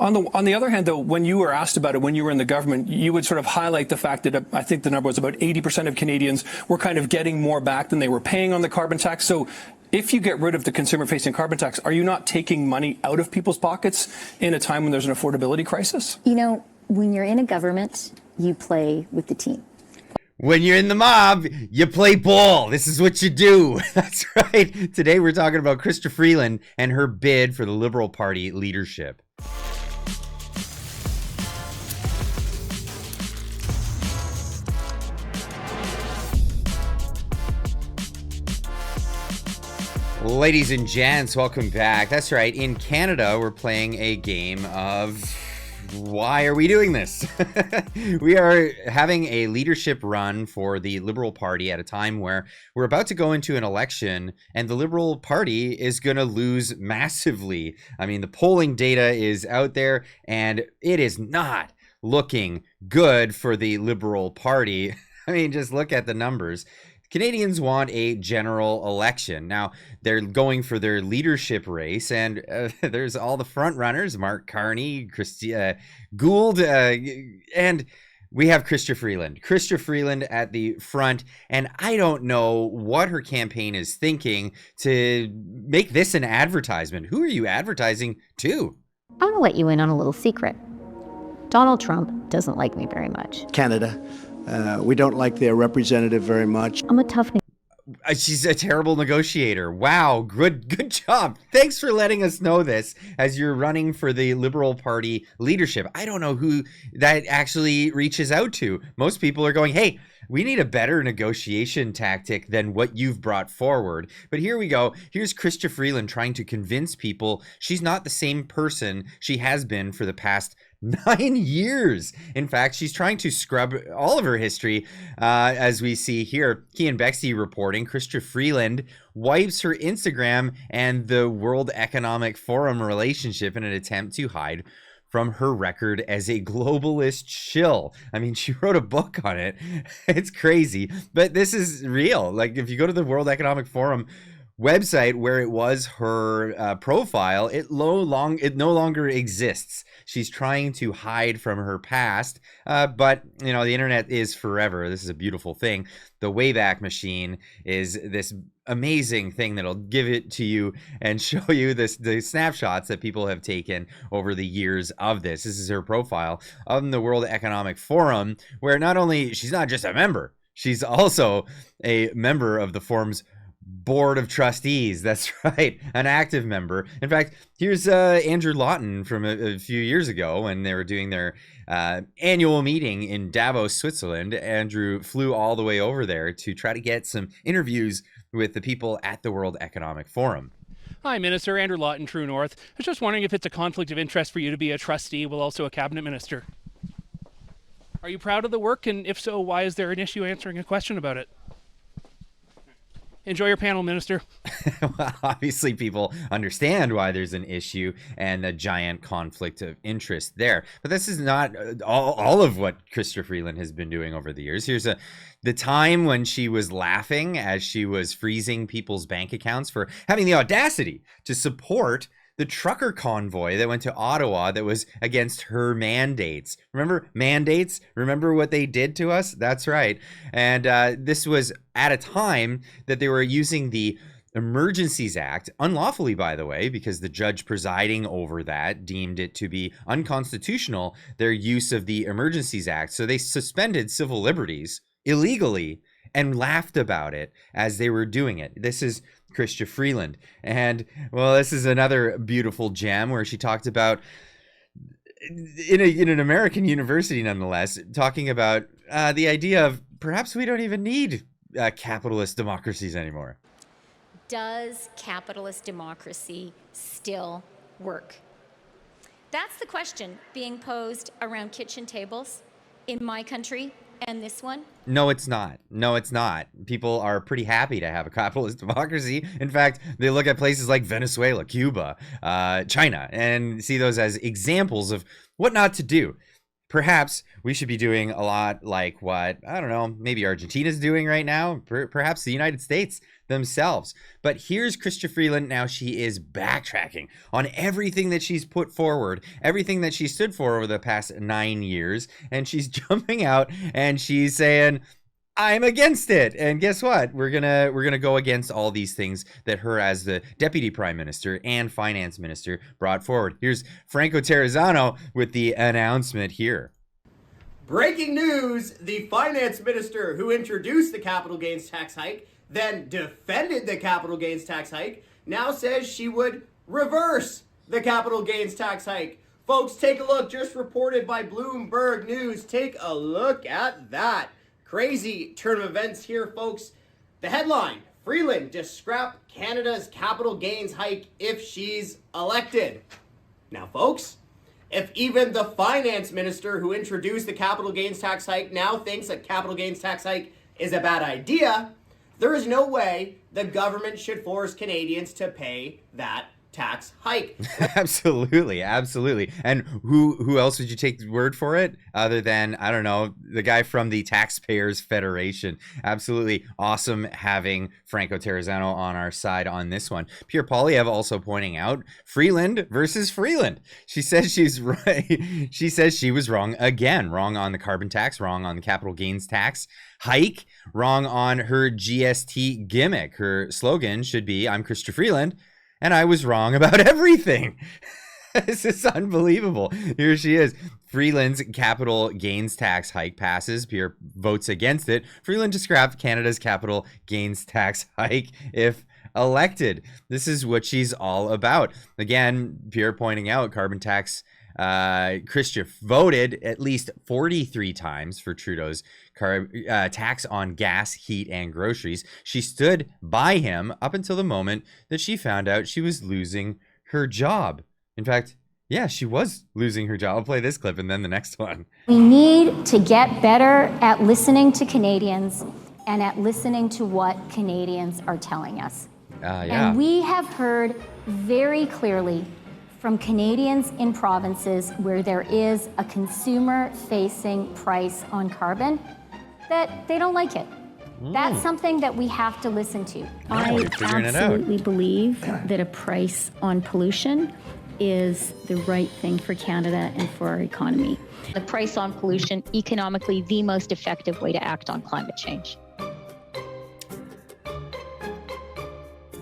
On the other hand, though, when you were asked about it, when you were in the government, you would sort of highlight the fact that I think the number was about 80% of Canadians were kind of getting more back than they were paying on the carbon tax. So if you get rid of the consumer-facing carbon tax, are you not taking money out of people's pockets in a time when there's an affordability crisis? You know, when you're in a government, you play with the team. When you're in the mob, you play ball. This is what you do. That's right. Today we're talking about Chrystia Freeland and her bid for the Liberal Party leadership. Ladies and gents, welcome back. That's right. In Canada, we're playing a game of why are we doing this? We are having a leadership run for the Liberal Party at a time where we're about to go into an election and the Liberal Party is going to lose massively. I mean, the polling data is out there and it is not looking good for the Liberal Party. I mean, just look at the numbers. Canadians want a general election. Now, they're going for their leadership race, and there's all the front runners, Mark Carney, Chrystia Gould, and we have Chrystia Freeland. Chrystia Freeland at the front, and I don't know what her campaign is thinking to make this an advertisement. Who are you advertising to? I'm going to let you in on a little secret. Donald Trump doesn't like me very much. Canada. We don't like their representative very much. I'm a tough She's a terrible negotiator. Wow, good job. Thanks for letting us know this as you're running for the Liberal Party leadership. I don't know who that actually reaches out to. Most people are going, hey, we need a better negotiation tactic than what you've brought forward. But here we go. Here's Chrystia Freeland trying to convince people she's not the same person she has been for the past 9 years. In fact, she's trying to scrub all of her history, as we see here. Kean Bexley reporting, Chrystia Freeland wipes her Instagram and the World Economic Forum relationship in an attempt to hide from her record as a globalist shill. I mean, she wrote a book on it. It's crazy, but this is real. Like, if you go to the World Economic Forum website where it was her profile, it no longer exists. She's trying to hide from her past, but you know, the internet is forever. This is a beautiful thing. The Wayback Machine is this amazing thing that'll give it to you and show you the snapshots that people have taken over the years of this. This is her profile on the World Economic Forum, where not only she's not just a member, she's also a member of the forum's board of trustees. That's right, an active member. In fact, here's Andrew Lawton from a few years ago when they were doing their annual meeting in Davos, Switzerland. Andrew flew all the way over there to try to get some interviews with the people at the World Economic Forum. Hi, Minister. Andrew Lawton, True North. I was just wondering if it's a conflict of interest for you to be a trustee while also a cabinet minister. Are you proud of the work? And if so, why is there an issue answering a question about it? Enjoy your panel, Minister. Well, obviously, people understand why there's an issue and a giant conflict of interest there. But this is not all of what Chrystia Freeland has been doing over the years. Here's the time when she was laughing as she was freezing people's bank accounts for having the audacity to support the trucker convoy that went to Ottawa that was against her mandates. Remember mandates? Remember what they did to us? That's right. And this was at a time that they were using the Emergencies Act, unlawfully, by the way, because the judge presiding over that deemed it to be unconstitutional, their use of the Emergencies Act. So they suspended civil liberties illegally and laughed about it as they were doing it. This is Chrystia Freeland. And, well, this is another beautiful gem where she talked about, in an American university nonetheless, talking about the idea of perhaps we don't even need capitalist democracies anymore. Does capitalist democracy still work? That's the question being posed around kitchen tables in my country and this one. No, it's not. No, it's not. People are pretty happy to have a capitalist democracy. In fact, they look at places like Venezuela, Cuba, China, and see those as examples of what not to do. perhaps we should be doing a lot like what, I don't know, maybe Argentina's doing right now, perhaps the United States themselves. But here's Chrystia Freeland. Now she is backtracking on everything that she's put forward, everything that she stood for over the past 9 years. And she's jumping out and she's saying, I'm against it. And guess what? We're gonna go against all these things that her as the deputy prime minister and finance minister brought forward. Here's Franco Terrazzano with the announcement here. Breaking news, the finance minister who introduced the capital gains tax hike, then defended the capital gains tax hike, now says she would reverse the capital gains tax hike. Folks, take a look, just reported by Bloomberg News. Take a look at that. Crazy turn of events here, folks. The headline, Freeland to scrap Canada's capital gains hike if she's elected. Now, folks, if even the finance minister who introduced the capital gains tax hike now thinks a capital gains tax hike is a bad idea, there is no way the government should force Canadians to pay that tax hike. Absolutely. And who else would you take the word for it other than, I don't know, the guy from the Taxpayers Federation? Absolutely awesome having Franco Terrazzano on our side on this one. Pierre Poilievre also pointing out Freeland versus Freeland. She says she's right. She says she was wrong again. Wrong on the carbon tax, wrong on the capital gains tax hike, wrong on her GST gimmick. Her slogan should be, I'm Chrystia Freeland, and I was wrong about everything. This is unbelievable. Here she is. Freeland's capital gains tax hike passes. Pierre votes against it. Freeland to scrap Canada's capital gains tax hike if elected. This is what she's all about. Again, Pierre pointing out carbon tax. Chrystia voted at least 43 times for Trudeau's tax on gas, heat, and groceries. She stood by him up until the moment that she found out she was losing her job. In fact, yeah, she was losing her job. I'll play this clip and then the next one. We need to get better at listening to Canadians and at listening to what Canadians are telling us. Yeah. And we have heard very clearly from Canadians in provinces where there is a consumer-facing price on carbon that they don't like it. That's something that we have to listen to. I absolutely believe that a price on pollution is the right thing for Canada and for our economy. The price on pollution, economically the most effective way to act on climate change.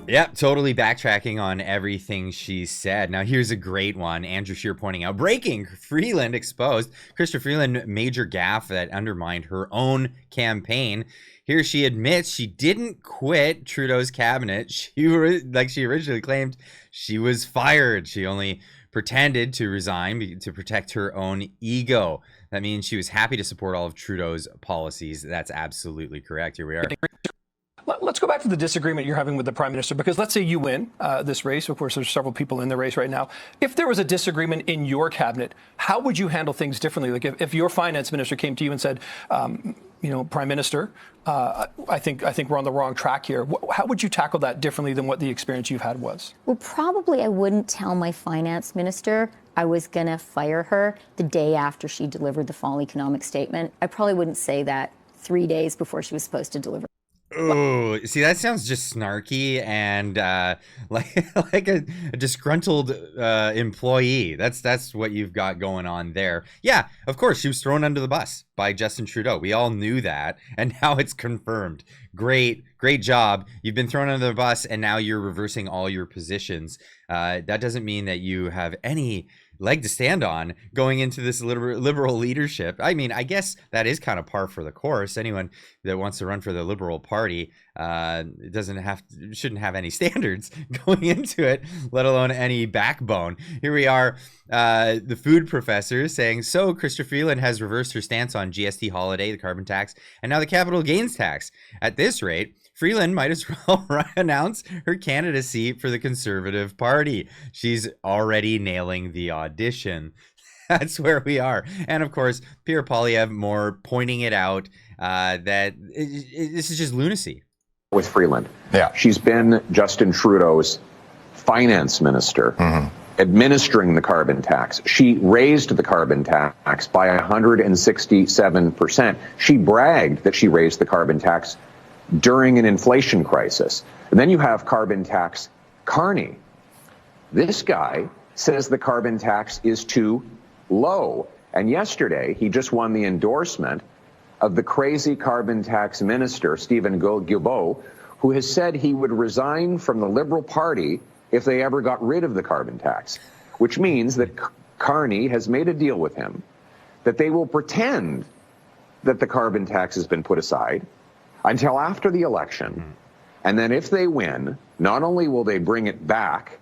Yep, totally backtracking on everything she said. Now, here's a great one. Andrew Scheer pointing out, breaking, Freeland exposed. Chrystia Freeland, major gaffe that undermined her own campaign. Here she admits she didn't quit Trudeau's cabinet. Like she originally claimed, she was fired. She only pretended to resign to protect her own ego. That means she was happy to support all of Trudeau's policies. That's absolutely correct. Here we are. Let's go back to the disagreement you're having with the Prime Minister, because let's say you win this race. Of course, there's several people in the race right now. If there was a disagreement in your cabinet, how would you handle things differently? Like if your finance minister came to you and said, Prime Minister, I think we're on the wrong track here. How would you tackle that differently than what the experience you've had was? Well, probably I wouldn't tell my finance minister I was going to fire her the day after she delivered the fall economic statement. I probably wouldn't say that 3 days before she was supposed to deliver. Oh, see, that sounds just snarky and like a disgruntled employee. That's what you've got going on there. Yeah, of course, she was thrown under the bus by Justin Trudeau. We all knew that, and now it's confirmed. Great job. You've been thrown under the bus, and now you're reversing all your positions. That doesn't mean that you have any leg to stand on going into this liberal leadership. I mean, I guess that is kind of par for the course. Anyone that wants to run for the Liberal Party shouldn't have any standards going into it, let alone any backbone. Here we are, the food professor saying, so Chrystia Freeland has reversed her stance on GST holiday, the carbon tax, and now the capital gains tax. At this rate, Freeland might as well announce her candidacy for the Conservative Party. She's already nailing the audition. That's where we are. And of course, Pierre Poilievre more pointing it out that this is just lunacy. With Freeland. Yeah. She's been Justin Trudeau's finance minister. administering the carbon tax. She raised the carbon tax by 167%. She bragged that she raised the carbon tax during an inflation crisis. And then you have carbon tax Carney. This guy says the carbon tax is too low. And yesterday, he just won the endorsement of the crazy carbon tax minister, Stephen Guilbeault, who has said he would resign from the Liberal Party if they ever got rid of the carbon tax, which means that Carney has made a deal with him that they will pretend that the carbon tax has been put aside until after the election. And then if they win, not only will they bring it back,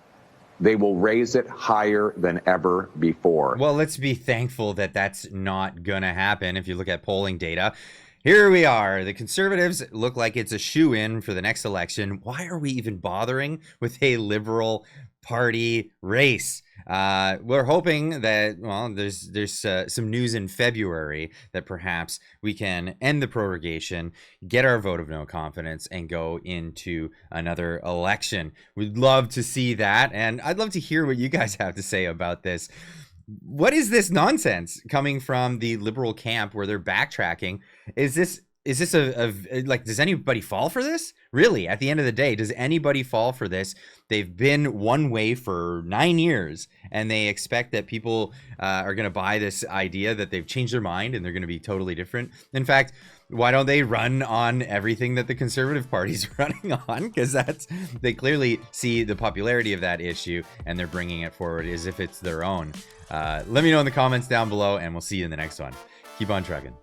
they will raise it higher than ever before. Well, let's be thankful that that's not going to happen. If you look at polling data, here we are. The Conservatives look like it's a shoe-in for the next election. Why are we even bothering with a Liberal Party race? We're hoping that, well, there's some news in February that perhaps we can end the prorogation, get our vote of no confidence, and go into another election. We'd love to see that, and I'd love to hear what you guys have to say about this. What is this nonsense coming from the Liberal camp where they're backtracking? Is this a like, does anybody fall for this? Really, at the end of the day, does anybody fall for this? They've been one way for 9 years, and they expect that people are going to buy this idea that they've changed their mind and they're going to be totally different. In fact, why don't they run on everything that the Conservative Party's running on? Because they clearly see the popularity of that issue and they're bringing it forward as if it's their own. Let me know in the comments down below, and we'll see you in the next one. Keep on trucking.